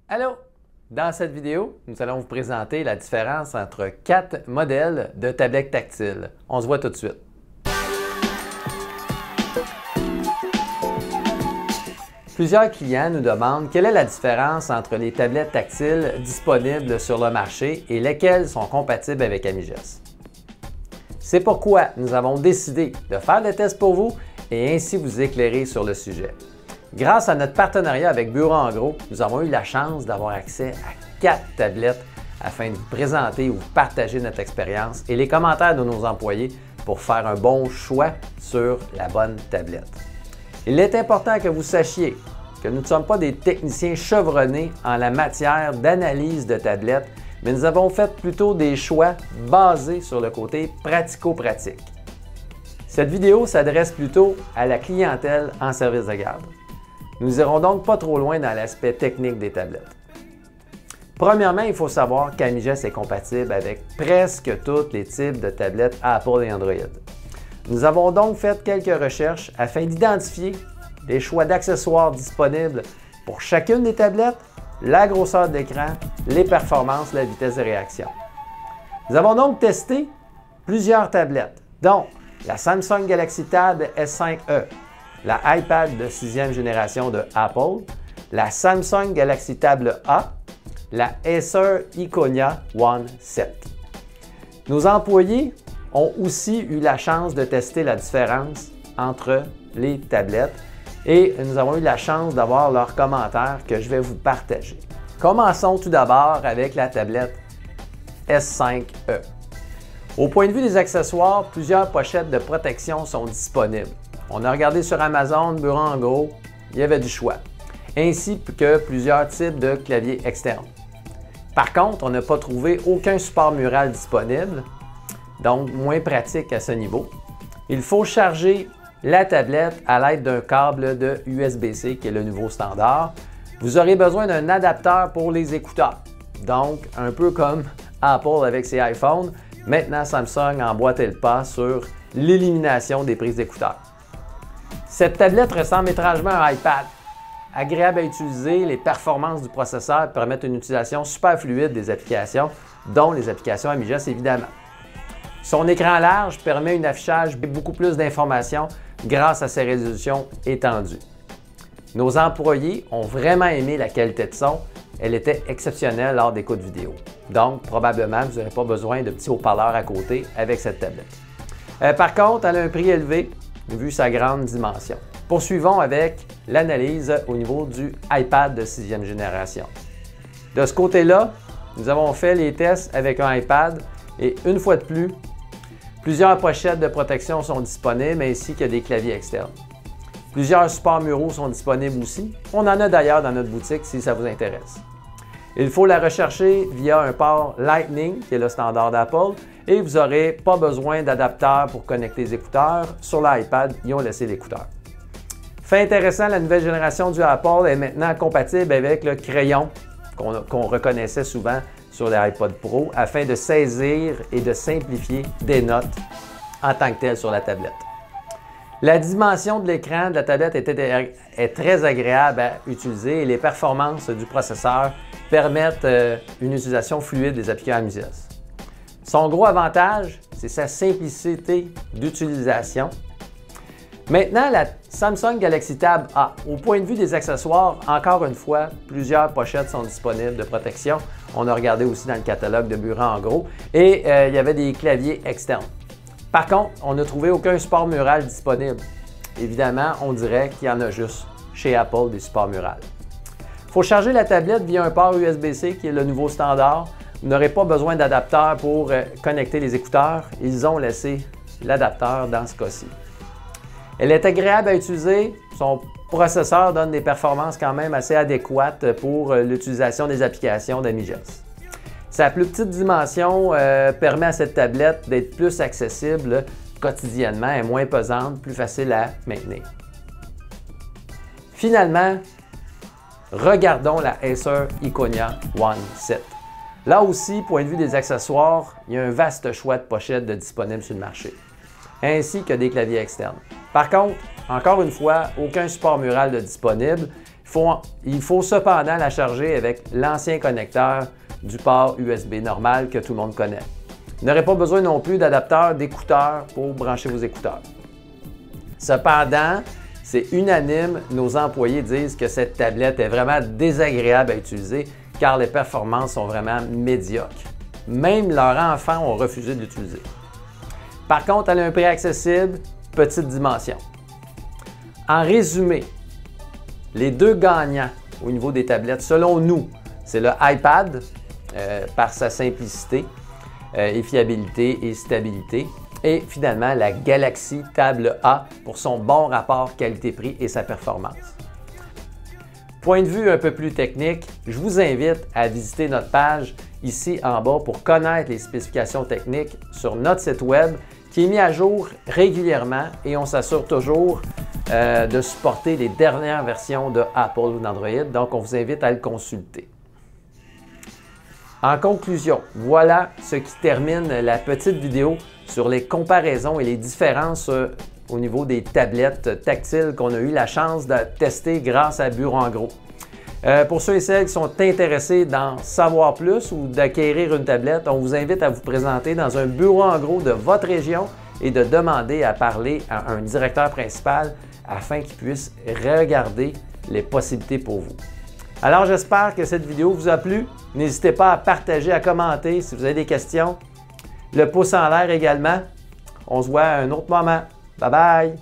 Allô! Dans cette vidéo, nous allons vous présenter la différence entre 4 modèles de tablettes tactiles. On se voit tout de suite. Plusieurs clients nous demandent quelle est la différence entre les tablettes tactiles disponibles sur le marché et lesquelles sont compatibles avec AmiGest. C'est pourquoi nous avons décidé de faire le test pour vous et ainsi vous éclairer sur le sujet. Grâce à notre partenariat avec Bureau en Gros, nous avons eu la chance d'avoir accès à 4 tablettes afin de vous présenter ou vous partager notre expérience et les commentaires de nos employés pour faire un bon choix sur la bonne tablette. Il est important que vous sachiez que nous ne sommes pas des techniciens chevronnés en la matière d'analyse de tablettes, mais nous avons fait plutôt des choix basés sur le côté pratico-pratique. Cette vidéo s'adresse plutôt à la clientèle en service de garde. Nous n'irons donc pas trop loin dans l'aspect technique des tablettes. Premièrement, il faut savoir qu'AmiGest est compatible avec presque tous les types de tablettes Apple et Android. Nous avons donc fait quelques recherches afin d'identifier les choix d'accessoires disponibles pour chacune des tablettes, la grosseur d'écran, les performances, la vitesse de réaction. Nous avons donc testé plusieurs tablettes, dont la Samsung Galaxy Tab S5e, la iPad de 6e génération de Apple, la Samsung Galaxy Tab A, la Acer Iconia One 7. Nos employés ont aussi eu la chance de tester la différence entre les tablettes et nous avons eu la chance d'avoir leurs commentaires que je vais vous partager. Commençons tout d'abord avec la tablette S5e. Au point de vue des accessoires, plusieurs pochettes de protection sont disponibles. On a regardé sur Amazon, Bureau en Gros, il y avait du choix, ainsi que plusieurs types de claviers externes. Par contre, on n'a pas trouvé aucun support mural disponible, donc moins pratique à ce niveau. Il faut charger la tablette à l'aide d'un câble de USB-C qui est le nouveau standard. Vous aurez besoin d'un adapteur pour les écouteurs, donc un peu comme Apple avec ses iPhones. Maintenant, Samsung a emboîté le pas sur l'élimination des prises d'écouteurs. Cette tablette ressemble étrangement à un iPad. Agréable à utiliser, les performances du processeur permettent une utilisation super fluide des applications, dont les applications AmiGest évidemment. Son écran large permet un affichage beaucoup plus d'informations grâce à ses résolutions étendues. Nos employés ont vraiment aimé la qualité de son. Elle était exceptionnelle lors d'écoute vidéo. Donc, probablement, vous n'aurez pas besoin de petits haut-parleurs à côté avec cette tablette. Par contre, elle a un prix élevé vu sa grande dimension. Poursuivons avec l'analyse au niveau du iPad de 6e génération. De ce côté-là, nous avons fait les tests avec un iPad et une fois de plus, plusieurs pochettes de protection sont disponibles ainsi que des claviers externes. Plusieurs supports muraux sont disponibles aussi. On en a d'ailleurs dans notre boutique si ça vous intéresse. Il faut la rechercher via un port Lightning, qui est le standard d'Apple, et vous n'aurez pas besoin d'adapteur pour connecter les écouteurs. Sur l'iPad, ils ont laissé l'écouteur. Fait intéressant, la nouvelle génération du Apple est maintenant compatible avec le crayon qu'on reconnaissait souvent sur les iPod Pro afin de saisir et de simplifier des notes en tant que telles sur la tablette. La dimension de l'écran de la tablette est très agréable à utiliser et les performances du processeur permettent une utilisation fluide des applications AmiGest. Son gros avantage, c'est sa simplicité d'utilisation. Maintenant, la Samsung Galaxy Tab A. Au point de vue des accessoires, encore une fois, plusieurs pochettes sont disponibles de protection. On a regardé aussi dans le catalogue de Bureau en Gros et il y avait des claviers externes. Par contre, on n'a trouvé aucun support mural disponible. Évidemment, on dirait qu'il y en a juste chez Apple des supports murales. Il faut charger la tablette via un port USB-C qui est le nouveau standard. Vous n'aurez pas besoin d'adapteur pour connecter les écouteurs. Ils ont laissé l'adapteur dans ce cas-ci. Elle est agréable à utiliser. Son processeur donne des performances quand même assez adéquates pour l'utilisation des applications d'AmiGest. Sa plus petite dimension permet à cette tablette d'être plus accessible quotidiennement et moins pesante, plus facile à maintenir. Finalement, regardons la Acer Iconia One 7. Là aussi, point de vue des accessoires, il y a un vaste choix de pochettes disponibles sur le marché, ainsi que des claviers externes. Par contre, encore une fois, aucun support mural de disponible. Il faut cependant la charger avec l'ancien connecteur du port USB normal que tout le monde connaît. Vous n'aurez pas besoin non plus d'adapteur d'écouteurs pour brancher vos écouteurs. Cependant, c'est unanime, nos employés disent que cette tablette est vraiment désagréable à utiliser car les performances sont vraiment médiocres. Même leurs enfants ont refusé de l'utiliser. Par contre, elle a un prix accessible, petite dimension. En résumé, les deux gagnants au niveau des tablettes, selon nous, c'est le iPad par sa simplicité et fiabilité et stabilité. Et finalement, la Galaxy Tab A pour son bon rapport qualité-prix et sa performance. Point de vue un peu plus technique, je vous invite à visiter notre page ici en bas pour connaître les spécifications techniques sur notre site web qui est mis à jour régulièrement et on s'assure toujours de supporter les dernières versions de Apple ou d'Android. Donc, on vous invite à le consulter. En conclusion, voilà ce qui termine la petite vidéo sur les comparaisons et les différences au niveau des tablettes tactiles qu'on a eu la chance de tester grâce à Bureau en Gros. Pour ceux et celles qui sont intéressés d'en savoir plus ou d'acquérir une tablette, on vous invite à vous présenter dans un Bureau en Gros de votre région et de demander à parler à un directeur principal afin qu'il puisse regarder les possibilités pour vous. Alors, j'espère que cette vidéo vous a plu. N'hésitez pas à partager, à commenter si vous avez des questions. Le pouce en l'air également. On se voit à un autre moment. Bye bye!